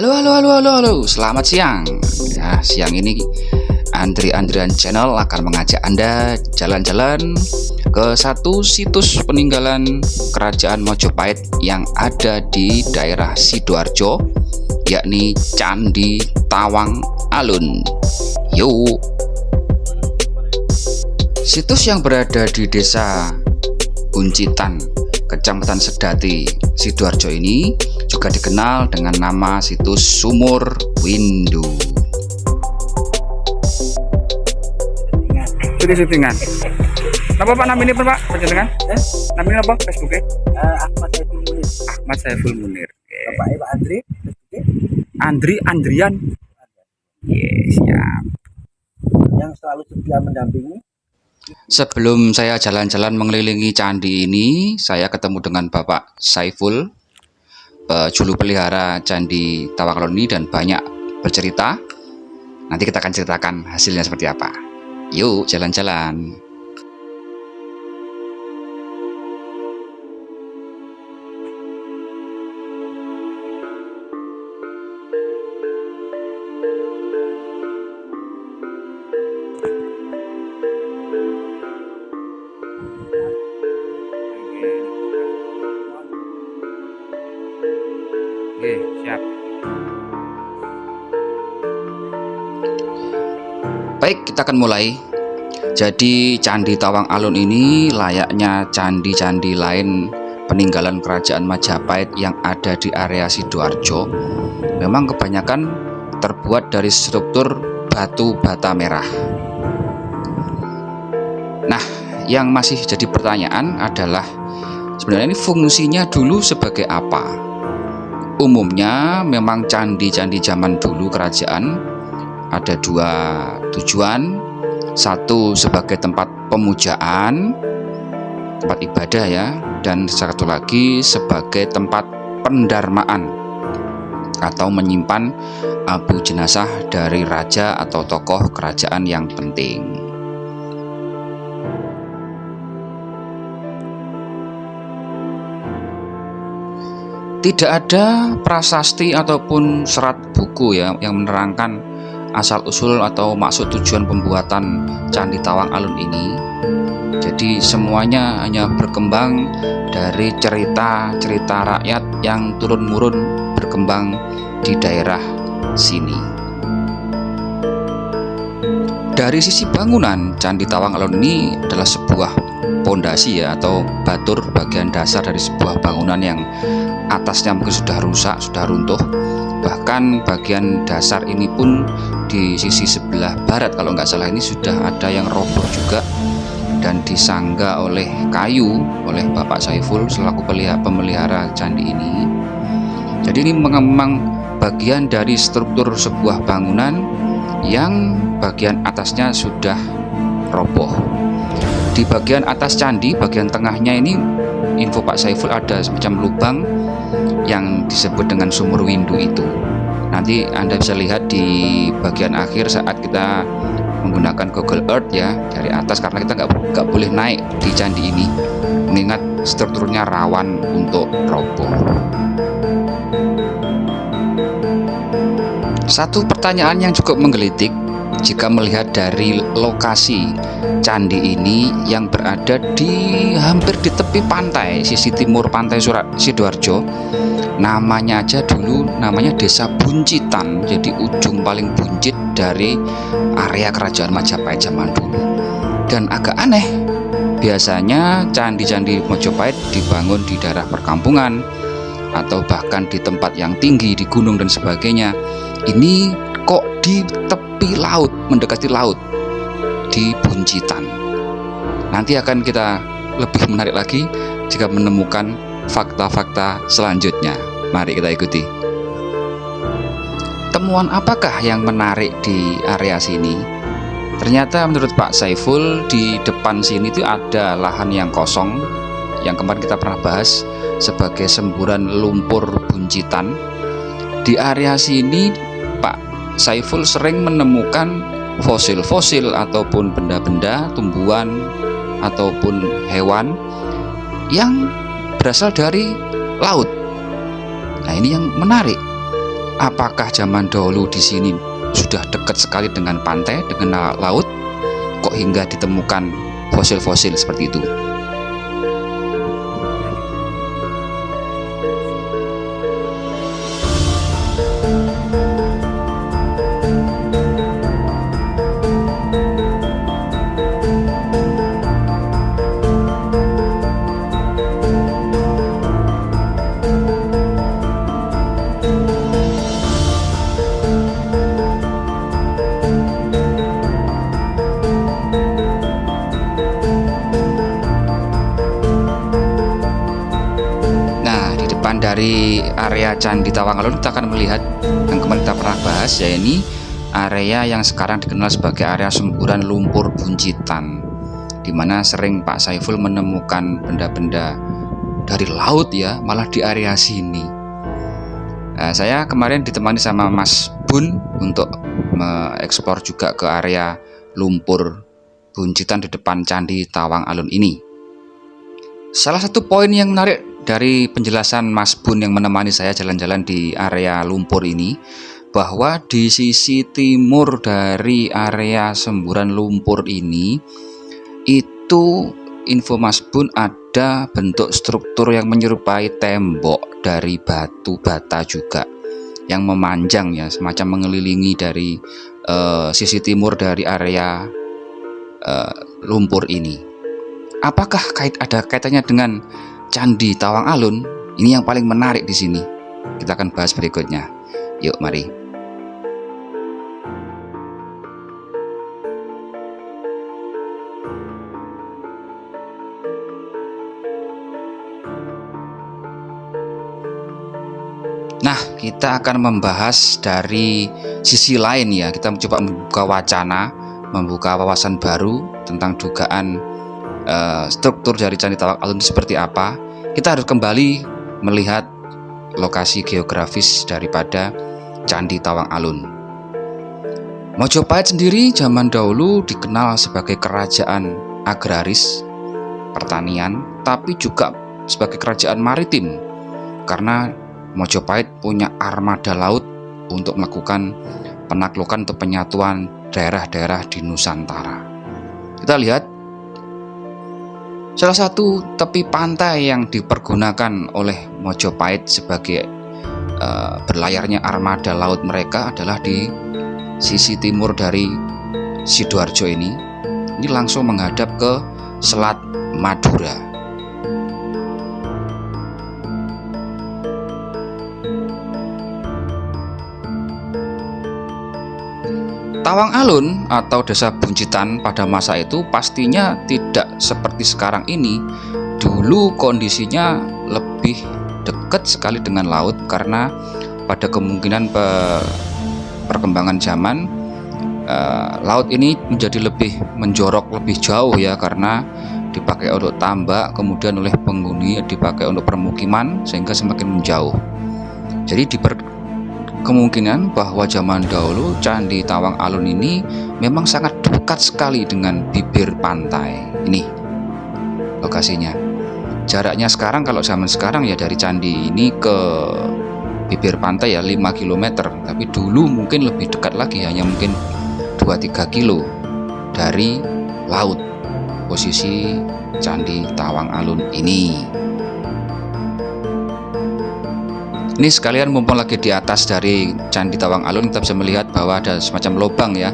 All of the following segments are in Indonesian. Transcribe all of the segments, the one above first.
Halo, selamat siang. Ya, siang ini Andrian Channel akan mengajak Anda jalan-jalan ke satu situs peninggalan kerajaan Majapahit yang ada di daerah Sidoarjo, yakni Candi Tawang Alun. Yuk. Situs yang berada di Desa Buncitan, Kecamatan Sedati, Sidoarjo ini juga dikenal dengan nama situs Sumur Windu. Syutingan. Napa Pak namanya Pak? Panjenengan? Namanya apa Facebooknya? Ahmad Saiful Munir. Ahmad Saiful Munir. Bapaknya Pak Andri. Andrian. Yes, siap. Yang selalu setia mendampingi. Sebelum saya jalan-jalan mengelilingi candi ini, saya ketemu dengan Bapak Saiful, juru pelihara Candi Tawang Alun ini, dan banyak bercerita. Nanti kita akan ceritakan hasilnya seperti apa. Yuk jalan-jalan. Oke, siap. Baik, kita akan mulai. Jadi Candi Tawang Alun ini layaknya candi-candi lain peninggalan kerajaan Majapahit yang ada di area Sidoarjo. Memang kebanyakan terbuat dari struktur batu bata merah. Nah, yang masih jadi pertanyaan adalah sebenarnya ini fungsinya dulu sebagai apa? Umumnya memang candi-candi zaman dulu kerajaan ada dua tujuan. Satu sebagai tempat pemujaan, tempat ibadah ya, dan satu lagi sebagai tempat pendarmaan atau menyimpan abu jenazah dari raja atau tokoh kerajaan yang penting. Tidak ada prasasti ataupun serat buku ya yang menerangkan asal-usul atau maksud tujuan pembuatan Candi Tawang Alun ini. Jadi semuanya hanya berkembang dari cerita-cerita rakyat yang turun-murun berkembang di daerah sini. Dari sisi bangunan, Candi Tawang Alun ini adalah sebuah pondasi ya, atau batur, bagian dasar dari sebuah bangunan yang atasnya mungkin sudah rusak, sudah runtuh. Bahkan bagian dasar ini pun di sisi sebelah barat kalau nggak salah ini sudah ada yang roboh juga dan disangga oleh kayu oleh Bapak Saiful selaku pemelihara candi ini. Jadi ini memang bagian dari struktur sebuah bangunan yang bagian atasnya sudah roboh. Di bagian atas candi, bagian tengahnya ini, info Pak Saiful, ada semacam lubang yang disebut dengan Sumur Windu itu. Nanti Anda bisa lihat di bagian akhir saat kita menggunakan Google Earth ya, dari atas, karena kita nggak boleh naik di candi ini mengingat strukturnya rawan untuk roboh. Satu pertanyaan yang cukup menggelitik jika melihat dari lokasi candi ini yang berada di hampir di tepi pantai, sisi timur pantai Sidoarjo. Namanya aja dulu namanya Desa Buncitan, jadi ujung paling buncit dari area kerajaan Majapahit zaman dulu. Dan agak aneh, biasanya candi-candi Majapahit dibangun di daerah perkampungan atau bahkan di tempat yang tinggi, di gunung dan sebagainya. Ini kok di tepi laut, mendekati laut, di Buncitan. Nanti akan kita lebih menarik lagi jika menemukan fakta-fakta selanjutnya. Mari kita ikuti. Temuan apakah yang menarik di area sini? Ternyata menurut Pak Saiful di depan sini itu ada lahan yang kosong yang kemarin kita pernah bahas sebagai semburan lumpur Buncitan. Di area sini Pak Saiful sering menemukan fosil-fosil ataupun benda-benda, tumbuhan ataupun hewan yang berasal dari laut. Nah, ini yang menarik. apakah zaman dahulu di sini sudah dekat sekali dengan pantai, dengan laut, kok hingga ditemukan fosil-fosil seperti itu? Dari area Candi Tawang Alun kita akan melihat yang kemarin kita pernah bahas, yaitu area yang sekarang dikenal sebagai area semburan lumpur buncitan, di mana sering Pak Saiful menemukan benda-benda dari laut ya, malah di area sini. Saya kemarin ditemani sama Mas Bun untuk mengeksplor juga ke area lumpur buncitan di depan Candi Tawang Alun ini. Salah satu poin yang menarik dari penjelasan Mas Bun yang menemani saya jalan-jalan di area lumpur ini, bahwa di sisi timur dari area semburan lumpur ini, itu info Mas Bun ada bentuk struktur yang menyerupai tembok dari batu bata juga, yang memanjang ya, semacam mengelilingi dari sisi timur dari area lumpur ini. Apakah ada kaitannya dengan Candi Tawang Alun? Ini yang paling menarik di sini. Kita akan bahas berikutnya. Yuk, mari. Nah, kita akan membahas dari sisi lain ya. Kita mencoba membuka wacana, membuka wawasan baru tentang dugaan struktur dari Candi Tawang Alun seperti apa. Kita harus kembali melihat lokasi geografis daripada Candi Tawang Alun. Mojopahit sendiri zaman dahulu dikenal sebagai kerajaan agraris, pertanian, tapi juga sebagai kerajaan maritim, karena Mojopahit punya armada laut untuk melakukan penaklukan atau penyatuan daerah-daerah di Nusantara. Kita lihat salah satu tepi pantai yang dipergunakan oleh Mojopahit sebagai berlayarnya armada laut mereka adalah di sisi timur dari Sidoarjo ini. Ini langsung menghadap ke Selat Madura. Tawang Alun atau Desa Buncitan pada masa itu pastinya tidak seperti sekarang ini. Dulu kondisinya lebih dekat sekali dengan laut, karena pada kemungkinan perkembangan zaman laut ini menjadi lebih menjorok lebih jauh ya, karena dipakai untuk tambak, kemudian oleh penghuni dipakai untuk permukiman, sehingga semakin menjauh. Jadi kemungkinan bahwa zaman dahulu Candi Tawang Alun ini memang sangat dekat sekali dengan bibir pantai. Ini lokasinya. Jaraknya sekarang, kalau zaman sekarang ya dari candi ini ke bibir pantai ya 5 km, tapi dulu mungkin lebih dekat lagi, hanya mungkin 2-3 kilo dari laut posisi Candi Tawang Alun ini. Ini sekalian mumpung lagi di atas dari Candi Tawang Alun, kita bisa melihat bahwa ada semacam lubang ya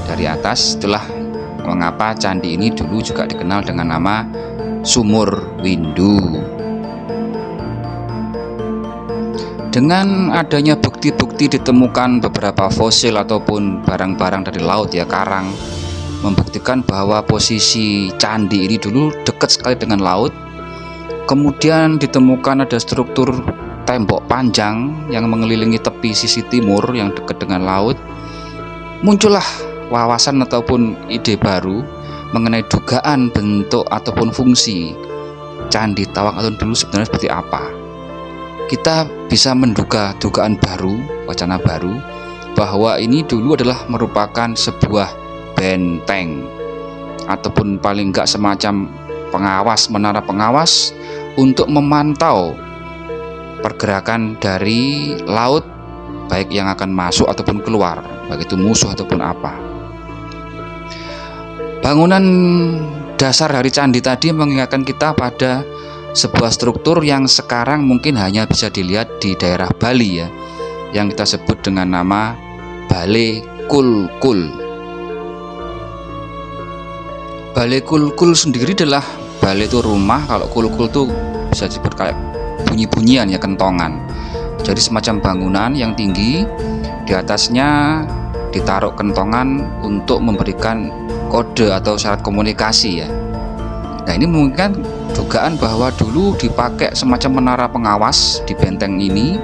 dari atas. Itulah mengapa candi ini dulu juga dikenal dengan nama Sumur Windu. Dengan adanya bukti-bukti ditemukan beberapa fosil ataupun barang-barang dari laut ya, karang, membuktikan bahwa posisi candi ini dulu dekat sekali dengan laut. Kemudian ditemukan ada struktur tembok panjang yang mengelilingi tepi sisi timur yang dekat dengan laut. Muncullah wawasan ataupun ide baru mengenai dugaan bentuk ataupun fungsi Candi Tawang Alun dulu sebenarnya seperti apa. Kita bisa menduga dugaan baru, wacana baru, bahwa ini dulu adalah merupakan sebuah benteng ataupun paling enggak semacam pengawas, menara pengawas untuk memantau pergerakan dari laut baik yang akan masuk ataupun keluar, baik itu musuh ataupun apa. Bangunan dasar dari candi tadi mengingatkan kita pada sebuah struktur yang sekarang mungkin hanya bisa dilihat di daerah Bali ya, yang kita sebut dengan nama Balai Kulkul. Balai Kulkul sendiri adalah balai itu rumah, kalau kulkul itu bisa disebut kayak bunyi-bunyian ya, kentongan. Jadi semacam bangunan yang tinggi, di atasnya ditaruh kentongan untuk memberikan kode atau syarat komunikasi ya. Nah, ini mungkin dugaan bahwa dulu dipakai semacam menara pengawas di benteng ini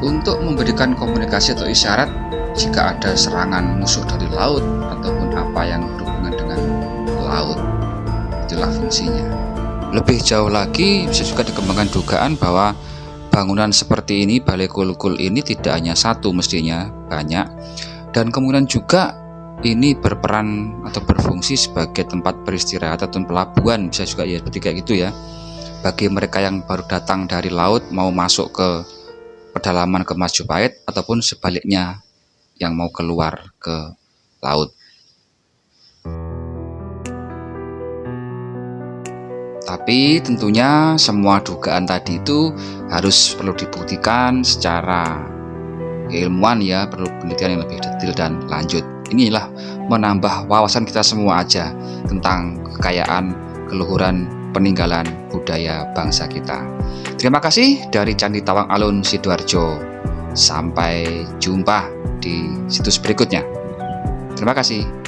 untuk memberikan komunikasi atau isyarat jika ada serangan musuh dari laut ataupun apa yang berhubungan dengan laut. Itulah fungsinya. Lebih jauh lagi bisa juga dikembangkan dugaan bahwa bangunan seperti ini, Balai Kulkul ini tidak hanya satu, mestinya banyak, dan kemungkinan juga ini berperan atau berfungsi sebagai tempat peristirahatan atau pelabuhan, bisa juga ya seperti kayak gitu ya, bagi mereka yang baru datang dari laut mau masuk ke pedalaman ke Majapahit ataupun sebaliknya yang mau keluar ke laut. Tapi tentunya semua dugaan tadi itu harus perlu dibuktikan secara keilmuan ya, perlu penelitian yang lebih detail dan lanjut. Inilah menambah wawasan kita semua aja tentang kekayaan, keluhuran, peninggalan budaya bangsa kita. Terima kasih dari Candi Tawang Alun Sidoarjo. Sampai jumpa di situs berikutnya. Terima kasih.